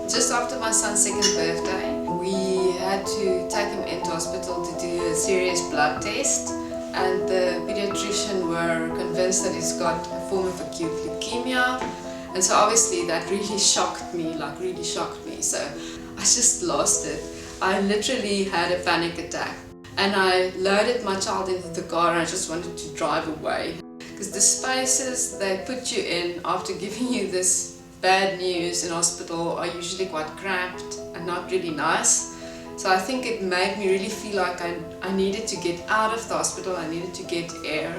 Just after my son's second birthday, we had to take him into hospital to do a serious blood test, and the pediatrician were convinced that he's got a form of acute leukemia. And so obviously that really shocked me, So I just lost it. I literally had a panic attack. And I loaded my child into the car and I just wanted to drive away. Because the spaces they put you in after giving you this bad news in hospital are usually quite cramped and not really nice. So I think it made me really feel like I needed to get out of the hospital, I needed to get air.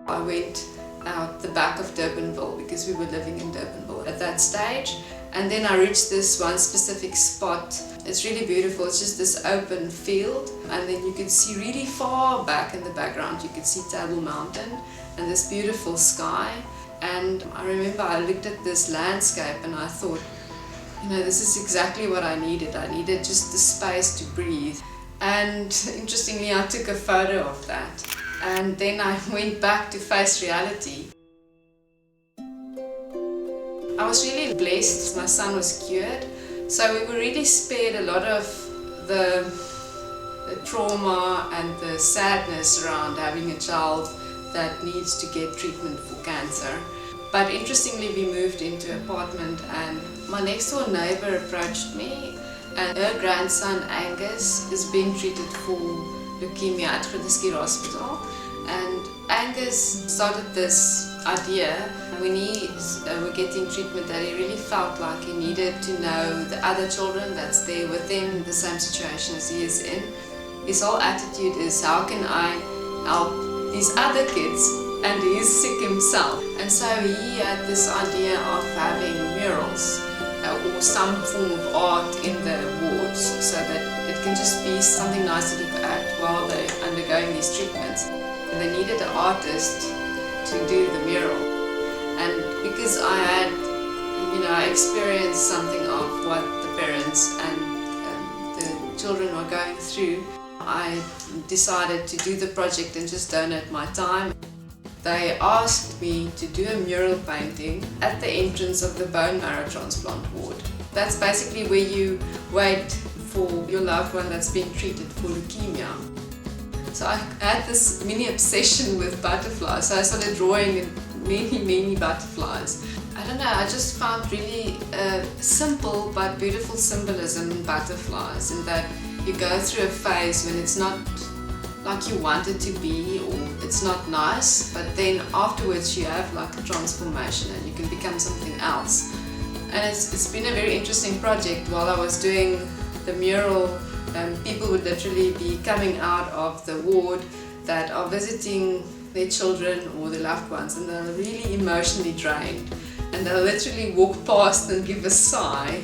I went out the back of Durbanville because we were living in Durbanville at that stage. And then I reached this one specific spot. It's really beautiful. It's just this open field, and then you could see really far back in the background, you could see Table Mountain and this beautiful sky. And I remember I looked at this landscape and I thought, this is exactly what I needed. I needed just the space to breathe. And interestingly, I took a photo of that. And then I went back to face reality. I was really blessed. My son was cured. So we were really spared a lot of the trauma and the sadness around having a child that needs to get treatment for cancer. But interestingly, we moved into an apartment and my next door neighbor approached me, and her grandson Angus is being treated for leukemia at Grooteskier Hospital. And Angus started this idea when he were getting treatment that he really felt like he needed to know the other children that's there with him in the same situation as he is in. His whole attitude is, how can I help these other kids? And he's sick himself. And so he had this idea of having murals or some form of art in the wards so that it can just be something nice to look at while they're undergoing these treatments. And they needed an artist to do the mural. And because I had, I experienced something of what the parents and the children were going through, I decided to do the project and just donate my time. They asked me to do a mural painting at the entrance of the bone marrow transplant ward. That's basically where you wait for your loved one that's being treated for leukemia. So I had this mini obsession with butterflies, so I started drawing many butterflies. I don't know, I just found really simple but beautiful symbolism in butterflies, in that you go through a phase when it's not like you want it to be, or it's not nice, but then afterwards you have like a transformation and you can become something else. And it's been a very interesting project. While I was doing the mural, people would literally be coming out of the ward that are visiting their children or their loved ones, and they're really emotionally drained, and they'll literally walk past and give a sigh.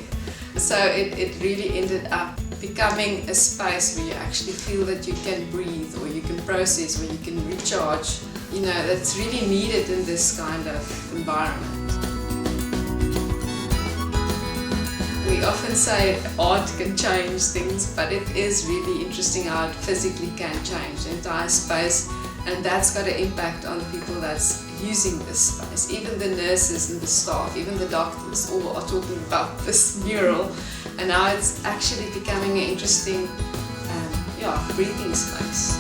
So it really ended up becoming a space where you actually feel that you can breathe, or you can process, or you can recharge. That's really needed in this kind of environment. We often say art can change things, but it is really interesting how it physically can change the entire space, and that's got an impact on the people that's using this space. Even the nurses and the staff, even the doctors, all are talking about this mural, and now it's actually becoming an interesting breathing space.